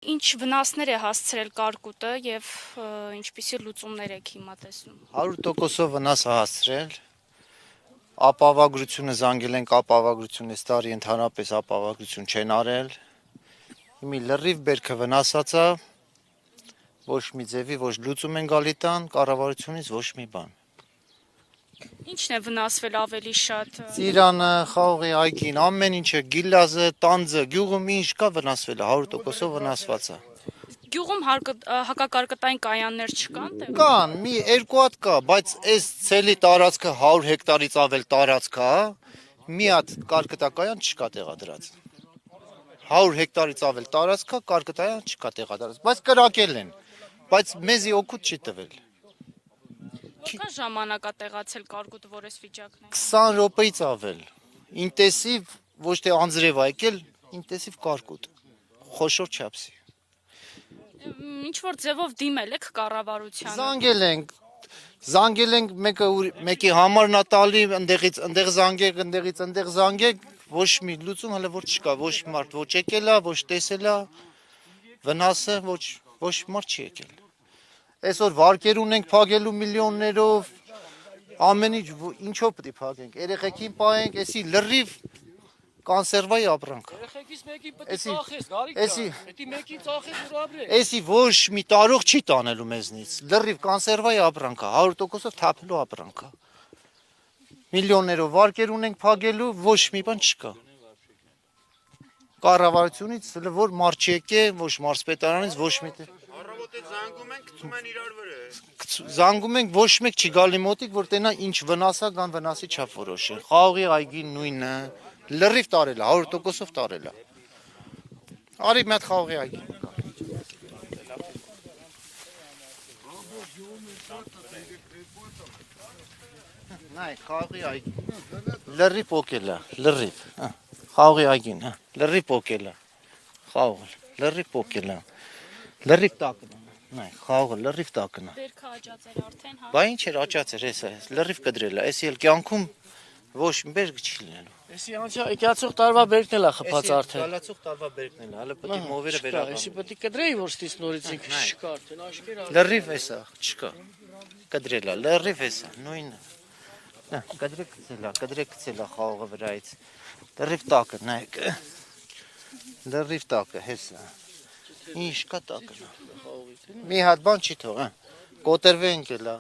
Ինչ վնասներ է հասցրել կարկուտը եւ ինչպիսի լուծումներ եք հիմա տեսնում։ 100%-ով վնաս է հասցրել։ Ապահովագրությունը զանգել ենք, ապահովագրություն այս տարի ընդհանրապես ապահովագրություն չեն արել։ Հիմի լրիվ բերքը վնասած է, ոչ մի ձևի, ոչ լուծում են գալի տան, կառավարությունից ոչ մի բան։ Ինչն է վնասվել ավելի շատ։ Ծիրանը, խաղողի այգին, ամեն ինչը, գիլազը, տանձը, գյուղում ինչ կա վնասվել է, 100%-ով վնասված է։ Գյուղում հակակարկտային կայաններ չկան տեղ։ Կան, մի երկու հատ կա, բայց այս ցելի տարածքը 100 հեկտարից ավել տարածք է, մի հատ կարկտակայան չկա տեղադրած։ 100 հեկտարից ավել տարածք է, կարկտայան չկա տեղադրած, բայց կրակել են, բայց մեզի օգուտ չի տվել։ Որքան ժամանակ է տեղացել կարկուտը, որ այս վիճակն է։ 20 րոպեից ավել։ Ինտենսիվ, ոչ թե անձրև է եկել, ինտենսիվ կարկուտ, խոշոր չափսի։ Ինչ որ ձևով դիմել եք կառավարությանը։ Զանգել ենք մեկի համարն է տալի, ընդեղ զանգեք, ընդեղ զանգեք, ոչ մի լուծում հələ որ չկա, ոչ մարդ ոչ եկել է, ոչ տեսել է, վնասը ոչ մարդ չի եկել։ Այսօր վարկեր ունենք փակելու միլիոններով, ամեն ինչով պետք է փակենք, երեխեքին պահենք, էսի լրիվ կոնսերվայի ապրանք։ Երեխեքից մեկին պետք է ծախես, գարիկ կա, պետք է մեկին ծախես որ ապրես։ Էսի ոչ մի տարող չի տանելու մեզնից, լրիվ կոնսերվայի ապրանք է, 100%-ով թափելու ապրանք է։ Միլիոններով վարկեր ունենք փակելու, ոչ մի բան չկա։ Կառավարությունից որ մարդ չեկե, ոչ մարզպետարանից, ոչ մի տեղ։ Զանգում են, գցում են իրար վրա։ Զանգում ենք, ոչ մեկ չի գալի մոտիկ, որ տենա ինչ վնասա կան վնասի չափ որոշեն։ Խաղողի այգին նույնը, լրիվ տարել է, 100%-ով տարել է։ Արի մի հատ խաղողի այգին կա։ Նայ, խաղողի այգին։ Լրիվ պոկել է, լրիվ։ Խաղողի այգին, լրիվ պոկել է։ Խաղողը, լրիվ պոկել է։ Լրիվ տակն է։ Նայ, խաղողը լրիվ տակն է։ Բերքը աճացել արդեն, հա։ Բա ինչ էր աճացել, էսա, լրիվ կդրել է, էսի էլ կյանքում ոչ մի բերք չի լինելու։ Էսի եկածող տարվա բերքն էլ է խփած արդեն։ Գալացող տարվա բերքն էլ, հələ պետք է մովերը վերականգնել։ Էսի պետք է կդրեի որ ստից նորից ինքը չկա արդեն աշկեր։ Լրիվ էսա, չկա։ Կդրել է, լրիվ էսա, նույնը։ Նա, կդրեք գցել է խաղողը վրայից։ Լրիվ տակը, նայեք։ Լրիվ տակը, հեսա։ Ինչ կա տակը։ Մի հատ բան չի թող, կոտրվենք էլա։